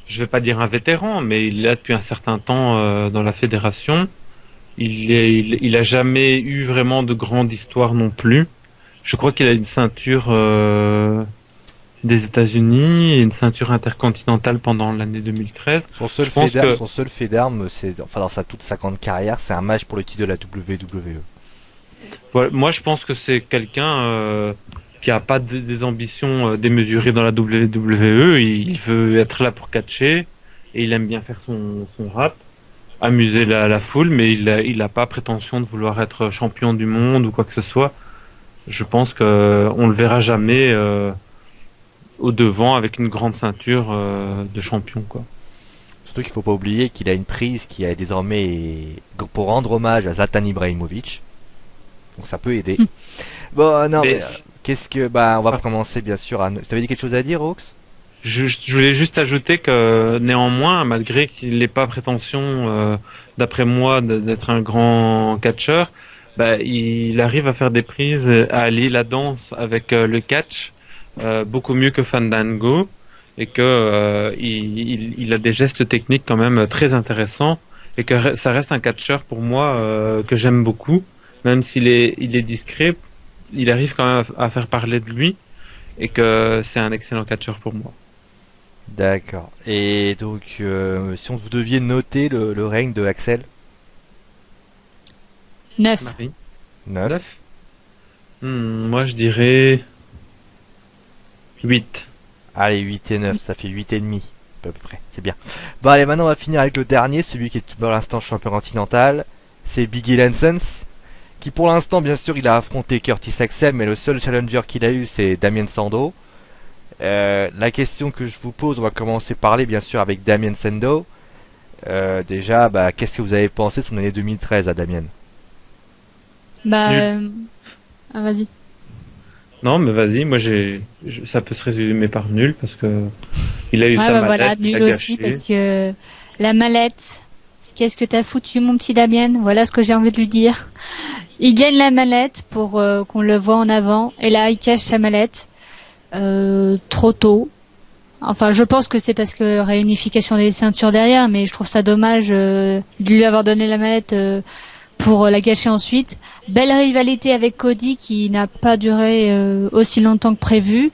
Je vais pas dire un vétéran, mais il est là depuis un certain temps dans la fédération. Il a jamais eu vraiment de grande histoire non plus. Je crois qu'il a une ceinture des États-Unis et une ceinture intercontinentale pendant l'année 2013. Son seul fait d'armes, c'est, enfin, dans toute sa grande carrière, c'est un match pour le titre de la WWE. Voilà, moi, je pense que c'est quelqu'un qui a pas des ambitions démesurées dans la WWE. Il veut être là pour catcher et il aime bien faire son rap, amuser la foule, mais il a pas prétention de vouloir être champion du monde ou quoi que ce soit. Je pense que on le verra jamais au devant avec une grande ceinture de champion, quoi. Surtout qu'il faut pas oublier qu'il a une prise qui est désormais pour rendre hommage à Zlatan Ibrahimovic. Donc ça peut aider. Bon, non, mais qu'est-ce que... Bah, on va commencer, bien sûr, à... T'avais dit quelque chose à dire, Rox? Je voulais juste ajouter que, néanmoins, malgré qu'il n'ait pas prétention, d'après moi, d'être un grand catcheur, bah, il arrive à faire des prises, à allier la danse avec le catch, beaucoup mieux que Fandango, et que il a des gestes techniques quand même très intéressants, et que ça reste un catcheur pour moi que j'aime beaucoup, même il est discret, il arrive quand même à faire parler de lui, et que c'est un excellent catcheur pour moi. D'accord. Et donc, si vous deviez noter le règne de Axel? 9. Marie? 9. Moi je dirais 8. Allez, 8 et 9, ça fait 8 et demi, à peu près, c'est bien. Bon, allez, maintenant on va finir avec le dernier, celui qui est pour l'instant champion continental. C'est Biggie Lansons, qui pour l'instant, bien sûr, il a affronté Curtis Axel, mais le seul challenger qu'il a eu, c'est Damien Sandow. La question que je vous pose, on va commencer par parler, bien sûr, avec Damien Sandow. Déjà, bah, qu'est-ce que vous avez pensé de son année 2013 à Damien? Bah, vas-y. Non, mais vas-y, moi ça peut se résumer par nul parce que il a eu sa bah mallette, voilà, il a nul aussi gâché. parce que la mallette, qu'est-ce que t'as foutu, mon petit Damien? Voilà ce que j'ai envie de lui dire. Il gagne la mallette pour qu'on le voit en avant, et là il cache sa mallette trop tôt. Enfin, je pense que c'est parce que réunification des ceintures derrière, mais je trouve ça dommage de lui avoir donné la mallette pour la gâcher ensuite. Belle rivalité avec Cody qui n'a pas duré aussi longtemps que prévu.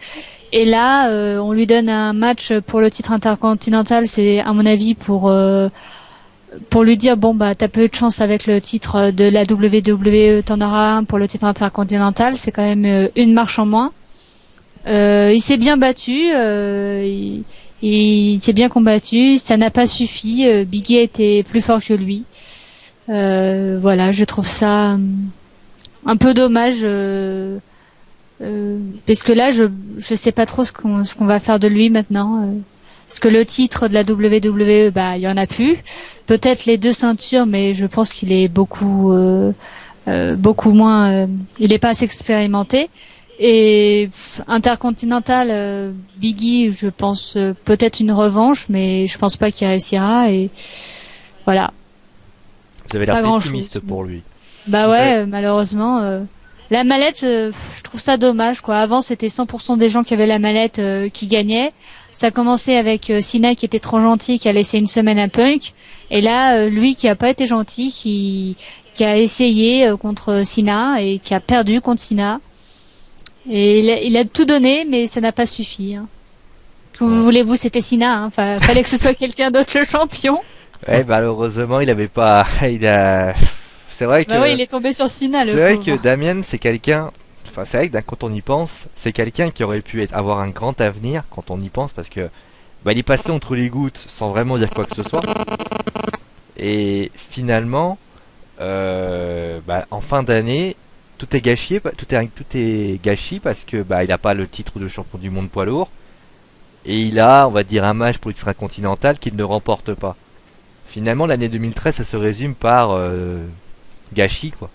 Et là, on lui donne un match pour le titre intercontinental. C'est à mon avis pour lui dire bon bah t'as peu de chance avec le titre de la WWE, t'en auras un pour le titre intercontinental. C'est quand même une marche en moins. Il s'est bien battu, il s'est bien combattu. Ça n'a pas suffi. Biggie était plus fort que lui. Voilà, je trouve ça un peu dommage parce que là, je sais pas trop ce qu'on va faire de lui maintenant. Parce que le titre de la WWE, bah, il y en a plus. Peut-être les 2 ceintures, mais je pense qu'il est beaucoup moins. Il est pas assez expérimenté. Et intercontinental, Biggie, je pense peut-être une revanche, mais je pense pas qu'il réussira. Et voilà. Vous avez l'air pessimiste pour lui. Bah ouais, malheureusement. La mallette, je trouve ça dommage, quoi. Avant, c'était 100% des gens qui avaient la mallette qui gagnaient. Ça a commencé avec Cena qui était trop gentil, qui a laissé une semaine à Punk. Et là, lui qui a pas été gentil, qui a essayé contre Cena et qui a perdu contre Cena. Et il a tout donné, mais ça n'a pas suffi. Hein. Que vous voulez-vous, c'était Cena. Hein. Fallait que ce soit quelqu'un d'autre le champion. Ouais, malheureusement, il avait pas... C'est vrai que... Bah oui, il est tombé sur Cena, le C'est vrai pauvre. que Damien, c'est quelqu'un... Enfin, c'est vrai que quand on y pense, c'est quelqu'un qui aurait pu avoir un grand avenir, quand on y pense, parce que... Bah, il est passé entre les gouttes, sans vraiment dire quoi que ce soit. Et finalement, en fin d'année, tout est gâché, tout est gâché parce que bah il a pas le titre de champion du monde poids lourd et il a, on va dire, un match pour le titre continental qu'il ne remporte pas. Finalement, l'année 2013, ça se résume par gâchis, quoi.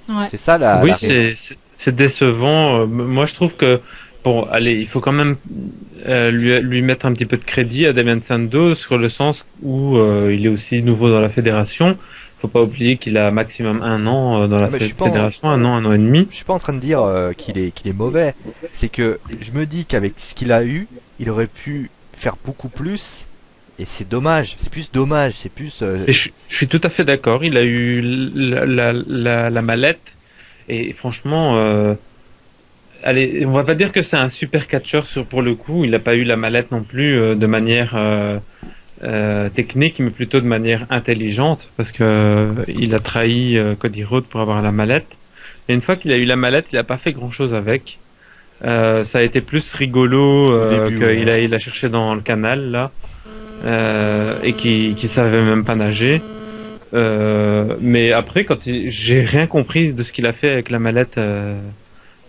Ouais. C'est ça Oui, la... c'est décevant. Moi, je trouve que bon, allez, il faut quand même lui mettre un petit peu de crédit à Damien Sandow sur le sens où il est aussi nouveau dans la fédération. Faut pas oublier qu'il a maximum 1 an dans la fédération, 1 an et demi. Je suis pas en train de dire qu'il est mauvais. C'est que je me dis qu'avec ce qu'il a eu, il aurait pu faire beaucoup plus. Et c'est dommage. C'est plus dommage. C'est plus. Et je suis tout à fait d'accord. Il a eu la mallette et franchement, allez, on va pas dire que c'est un super catcheur pour le coup. Il n'a pas eu la mallette non plus de manière technique, mais plutôt de manière intelligente, parce que il a trahi Cody Rhodes pour avoir la mallette. Et une fois qu'il a eu la mallette, il a pas fait grand chose avec. Ça a été plus rigolo il a cherché dans le canal là et qui savait même pas nager. Mais après, j'ai rien compris de ce qu'il a fait avec la mallette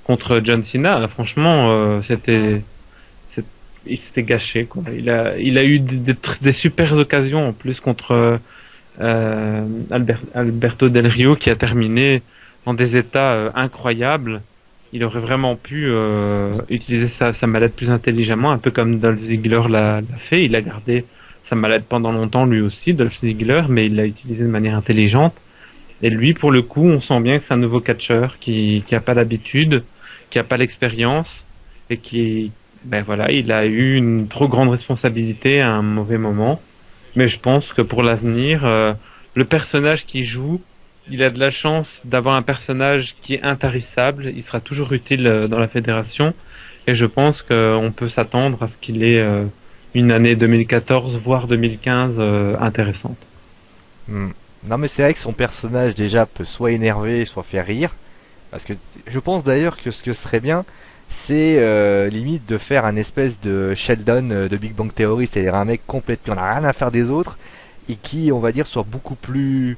contre John Cena. Là, franchement, il s'était gâché quoi. Il a eu des super occasions en plus contre Alberto Del Rio qui a terminé dans des états incroyables. Il aurait vraiment pu utiliser sa mallette plus intelligemment, un peu comme Dolph Ziggler l'a fait. Il a gardé sa mallette pendant longtemps lui aussi, Dolph Ziggler, mais il l'a utilisé de manière intelligente. Et lui, pour le coup, on sent bien que c'est un nouveau catcheur qui a pas l'habitude, qui a pas l'expérience et ben voilà, il a eu une trop grande responsabilité à un mauvais moment. Mais je pense que pour l'avenir, le personnage qu'il joue, il a de la chance d'avoir un personnage qui est intarissable. Il sera toujours utile dans la fédération. Et je pense qu'on peut s'attendre à ce qu'il ait une année 2014, voire 2015 intéressante. Non mais c'est vrai que son personnage déjà peut soit énerver, soit faire rire. Parce que je pense d'ailleurs que ce que serait bien, c'est limite de faire un espèce de Sheldon de Big Bang Theory, c'est-à-dire un mec complètement qui en a rien à faire des autres et qui, on va dire, soit beaucoup plus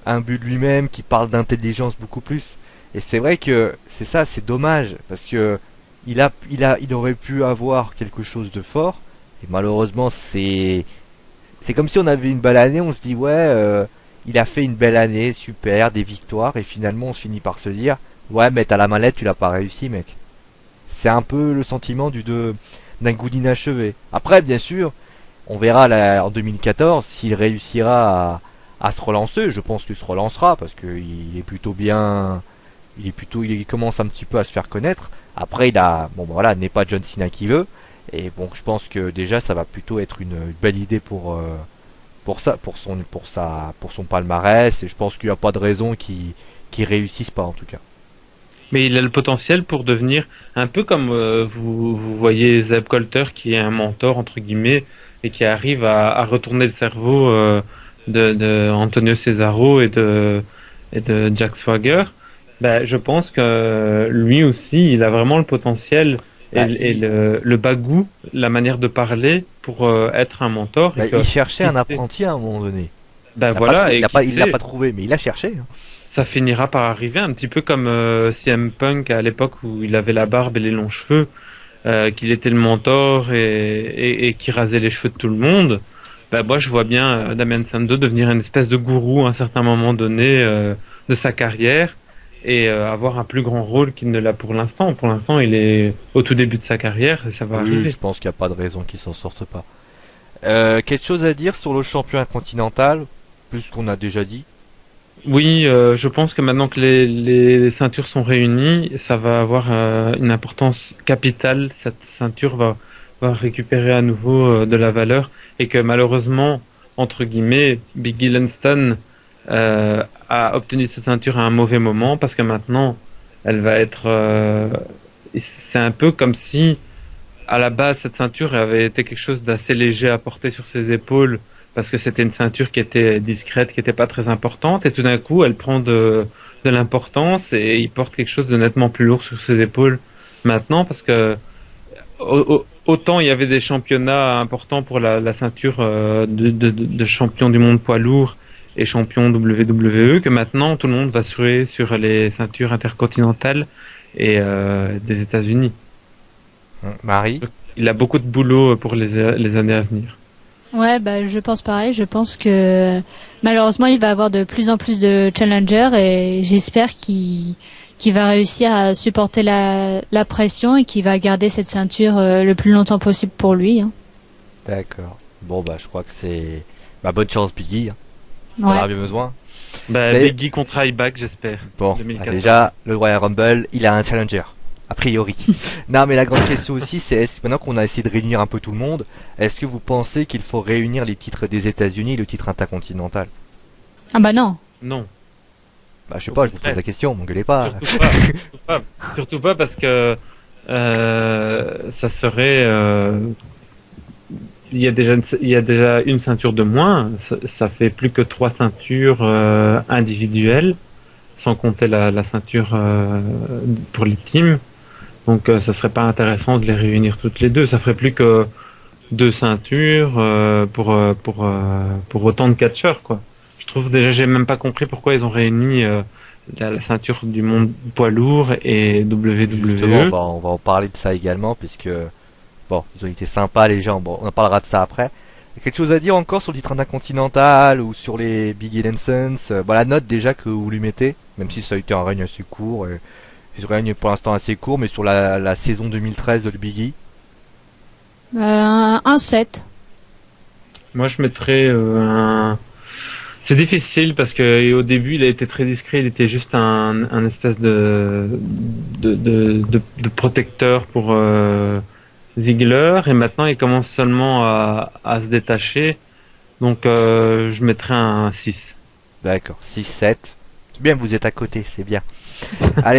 imbu de lui-même, qui parle d'intelligence beaucoup plus. Et c'est vrai que c'est ça, c'est dommage parce que il aurait pu avoir quelque chose de fort et malheureusement c'est comme si on avait une belle année, on se dit ouais, il a fait une belle année, super, des victoires et finalement on se finit par se dire ouais mais t'as la mallette, tu l'as pas réussi mec. C'est un peu le sentiment d'un goût d'inachevé. Après, bien sûr, on verra en 2014 s'il réussira à se relancer. Je pense qu'il se relancera parce qu'il est plutôt bien. Il commence un petit peu à se faire connaître. Après, bon, ben voilà, n'est pas John Cena qui veut. Et bon, je pense que déjà, ça va plutôt être une belle idée pour ça, pour son palmarès. Et je pense qu'il n'y a pas de raison qu'il réussisse pas en tout cas. Mais il a le potentiel pour devenir un peu comme vous voyez Zeb Colter qui est un mentor entre guillemets et qui arrive à retourner le cerveau de Antonio Cesaro et de Jack Swagger. Ben, je pense que lui aussi il a vraiment le potentiel et le bagou, la manière de parler pour être un mentor. Bah, il cherchait un apprenti à un moment donné. Ben voilà, il l'a pas trouvé, mais il a cherché. Ça finira par arriver un petit peu comme CM Punk à l'époque où il avait la barbe et les longs cheveux, qu'il était le mentor et qui rasait les cheveux de tout le monde. Bah moi je vois bien Damien Sandow devenir une espèce de gourou à un certain moment donné de sa carrière et avoir un plus grand rôle qu'il ne l'a pour l'instant. Pour l'instant il est au tout début de sa carrière et ça va arriver. Je pense qu'il n'y a pas de raison qu'il s'en sorte pas. Quelque chose à dire sur le champion continental, plus qu'on a déjà dit? Oui, je pense que maintenant que les ceintures sont réunies, ça va avoir une importance capitale. Cette ceinture va récupérer à nouveau de la valeur et que malheureusement, entre guillemets, Biggie Langston a obtenu cette ceinture à un mauvais moment parce que maintenant, elle va être... c'est un peu comme si, à la base, cette ceinture avait été quelque chose d'assez léger à porter sur ses épaules parce que c'était une ceinture qui était discrète, qui était pas très importante, et tout d'un coup, elle prend de l'importance et il porte quelque chose de nettement plus lourd sur ses épaules maintenant, parce que autant il y avait des championnats importants pour la ceinture de champion du monde poids lourd et champion WWE, que maintenant tout le monde va se ruer sur les ceintures intercontinentales et des États-Unis. Marie, il a beaucoup de boulot pour les années à venir. Ouais, bah, je pense pareil. Je pense que malheureusement, il va avoir de plus en plus de challengers et j'espère qu'il va réussir à supporter la pression et qu'il va garder cette ceinture le plus longtemps possible pour lui. Hein. D'accord. Bon, bah, je crois que c'est... Bah, bonne chance, Biggie. Hein. Ouais. On en a bien besoin. Bah, Biggie contre Ryback, j'espère. Bon, déjà, le Royal Rumble, il a un challenger. A priori. Non, mais la grande question aussi, c'est maintenant qu'on a essayé de réunir un peu tout le monde, est-ce que vous pensez qu'il faut réunir les titres des États-Unis et le titre intercontinental? Ah bah non. Non. Bah je sais pas, je vous pose la question, m'engueulez pas. Surtout pas parce que Ça serait il y a déjà une ceinture de moins. Ça fait plus que 3 ceintures individuelles, sans compter la ceinture pour les teams. Donc, ça serait pas intéressant de les réunir toutes les deux. Ça ferait plus que 2 ceintures pour autant de catcheurs, quoi. Je trouve déjà, j'ai même pas compris pourquoi ils ont réuni la ceinture du monde poids lourd et Justement, WWE. on va en parler de ça également, puisque bon, ils ont été sympas les gens. Bon, on en parlera de ça après. Il y a quelque chose à dire encore sur le titre intercontinental ou sur les Big E and Sons. Bon, la note déjà que vous lui mettez, même si ça a été un règne assez court. Un règne pour l'instant assez court, mais sur la saison 2013 de Big E. Un 7. Moi, je mettrais un. C'est difficile parce que au début, il a été très discret. Il était juste un espèce de protecteur pour Ziggler, et maintenant, il commence seulement à se détacher. Donc, je mettrais un 6. D'accord, 6-7. C'est bien, vous êtes à côté, c'est bien. Allez.